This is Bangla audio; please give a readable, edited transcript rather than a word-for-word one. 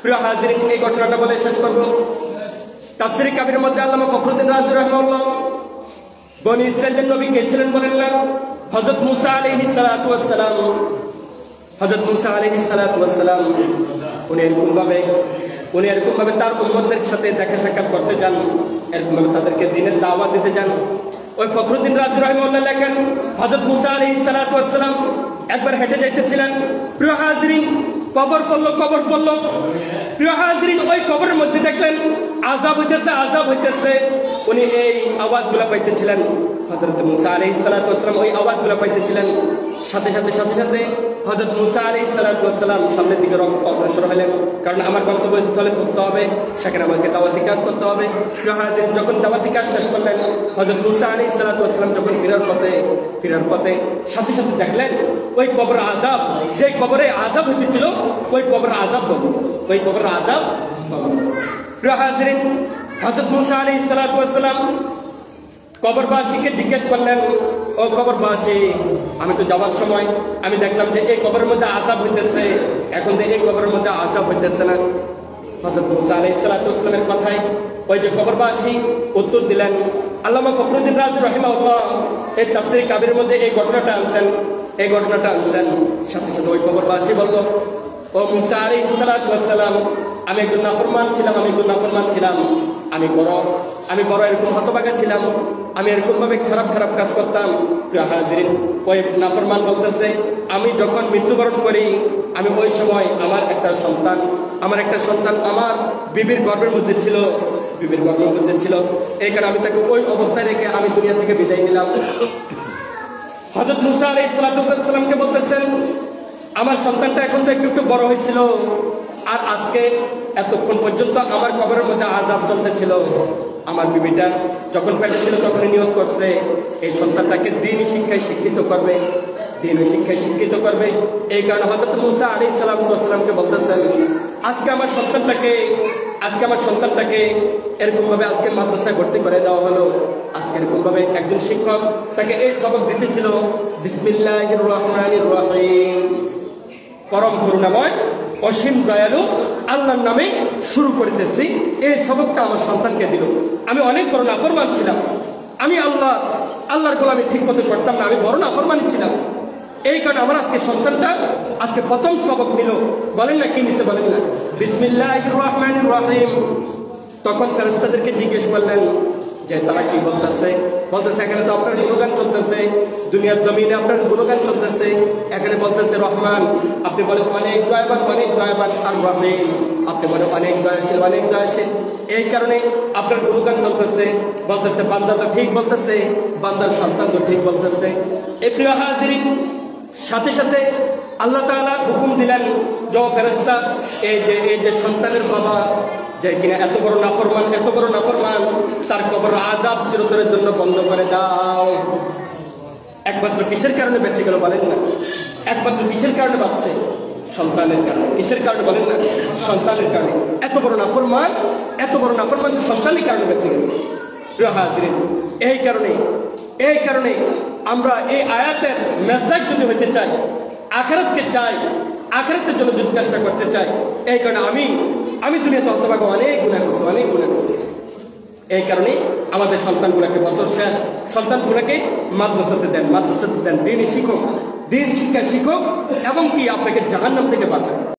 প্রিয় হাজিরিন, এই ঘটনাটা বলে শেষ করব। তাফসীরে কাবীরের মধ্যে আল্লামা ফখরুদ্দীন রাজি রাহিমাহুল্লাহ বনি ইসরাঈলের নবী কে ছিলেন বলেন না? হযরত মূসা আলাইহিস সালাতু ওয়াস সালাম। হযরত মূসা আলাইহিস সালাতু ওয়াস সালাম উনি এরকম ভাবে তার উম্মতদের সাথে দেখা সাক্ষাৎ করতে যান, এরকম ভাবে তাদেরকে দ্বীনের দাওয়াত দিতে যান। ওই ফখরুদ্দীন রাজি রাহিমাহুল্লাহ লেখেন, হযরত মূসা আলাইহিস সালাতু ওয়াস সালাম একবার হেঁটে যাইতেছিলেন। প্রিয় হাজিরিন, কবর পড়লো। প্রিয় হাজিরিন, ওই কবরের মধ্যে দেখলেন আযাব হইতেছে। উনি এই আওয়াজগুলো পাইতেছিলেন। হযরত মূসা আলাইহিস সালাতু ওয়াস সালাম ওই আওয়াজগুলো পাইতেছিলেন। সাথে সাথে হযরত মূসা আলাইহিস সালাতু ওয়াস সালাম সামনের দিকে অগ্রসর হলেন। কারণ আমার গন্তব্যস্থলে পৌঁছতে হবে, সেখানে আমাকে দাওয়াতি কাজ করতে হবে। প্রিয় হাজিরিন, যখন দাওয়াতি কাজ শেষ করলেন, হযরত মূসা আলাইহিস সালাতু ওয়াস সালাম যখন ফেরার পথে সাথে দেখলেন ওই কবর আযাব, যে কবরে আযাব হইতেছিল ওই কবর আযাব প্রিয় হাজিরিন, হযরত মূসা আলাইহিস সালাতু ওয়াস সালাম কবরবাসীকে জিজ্ঞেস করলেন, ও কবরবাসী, আমি তো যাওয়ার সময় আমি দেখলাম যে এই কবরের মধ্যে আযাব হইতেছে, এখন তো এই কবরের মধ্যে আযাব হইতেছে না। হযরত মূসা আলাইহিস সালাতু ওয়াস সালামের কথায় ওই যে কবরবাসী উত্তর দিলেন। আল্লামা ফখরুদ্দীন রাজি রাহিমাহুল্লাহ এই তাফসীরে কাবীরের মধ্যে এই ঘটনাটা আনছেন। সাথে ওই কবরবাসী বলল, ও মূসা আলাইহিস সালাতু ওয়াস সালাম, আমি একজন নাফরমান ছিলাম। আমি বড় এরকম হতভাগা ছিলাম। আমি এরকম ভাবে খারাপ কাজ করতাম। প্রিয় হাজিরিন, ওই নাফরমান বলতেছে, আমি যখন মৃত্যুবরণ করি, আমি ওই সময় আমার একটা সন্তান আমার বিবির গর্ভের মধ্যে ছিল। এই কারণে আমি তাকে ওই অবস্থায় রেখে আমি দুনিয়া থেকে বিদায় নিলাম। হযরত মূসা আলাইহিস সালাতু ওয়াস সালামকে বলতেছেন, আমার সন্তানটা এখন তো একটু বড় হয়েছিল, আর আজকে এতক্ষণ পর্যন্ত আমার কবরের মধ্যে আযাব চলতেছিল। আমার বিবিটা যখন পেটে ছিল তখনই নিয়ত করছে এই সন্তানটাকে দ্বীনি শিক্ষায় শিক্ষিত করবে। এই কারণে হযরত মূসা আলাইহিস সালামকে বলতেছেন, আজকে আমার সন্তানটাকে এরকম ভাবে আজকে মাদ্রাসায় ভর্তি করে দেওয়া হলো। আজকে এরকম ভাবে একজন শিক্ষক তাকে এই সবক দিতেছিল, বিসমিল্লাহির রহমানির রহিম, পরম করুণাময় অসীম দয়ালু আল্লাহর নামে শুরু করতেছি। এই সবকটা আমার সন্তানকে দিল। আমি অনেক বড় নাফরমান ছিলাম। আমি আল্লাহর গোলামি ঠিক মতো করতাম না। আমি বড় নাফরমানি ছিলাম। এই কারণে আমার সন্তানটা আজকে প্রথম সবক নিল। বলেন না, কি নিছে বলেন না? বিসমিল্লাহির রহমানির রহিম। তখন ফেরেশতাদেরকে জিজ্ঞেস করলেন যে তারা কি বলতেছে। এখানে তো আপনার গুণগান চলতেছে, দুনিয়ার জমিনে আপনার গুণগান চলতেছে। এখানে বলতেছে রহমান, আপনি বলেন অনেক দয়াবান, আর রহিম, আপনি বলেন অনেক দয়াশীল। এই কারণে আপনার গুণগান চলতেছে। বান্দা তো ঠিক বলতেছে, বান্দার সন্তান তো ঠিক বলতেছে। এই প্রিয় হাজিরিন, সাথে আল্লাহ তাআলা হুকুম দিলেন যে ফেরেশতা, এই যে সন্তানের বাবা যে কিনা এত বড় নাফরমান, তার কবর আযাব চিরতরের জন্য বন্ধ করে দাও। একমাত্র কিসের কারণে বেঁচে গেল বলেন না? একমাত্র কিসের কারণে বাঁচছে? সন্তানের কারণে। কিসের কারণে বলেন না? সন্তানের কারণে। এত বড় নাফরমান সন্তানের কারণে বেঁচে গেছে। প্রিয় হাজিরিন, এই কারণে আমরা এই আয়াতের মেসেজ যদি হইতে চাই, আখিরাতের জন্য যদি চেষ্টা করতে চাই, এই কারণে আমি দুনিয়াতে হতভাগা অনেক গুনাহ করছি। এই কারণে আমাদের সন্তানগুলোকে বছর শেষ সন্তানগুলোকে মাদ্রাসাতে দেন, দ্বীনি শিক্ষা শিক্ষক এবং কি আপনাকে জাহান্নাম থেকে বাঁচান।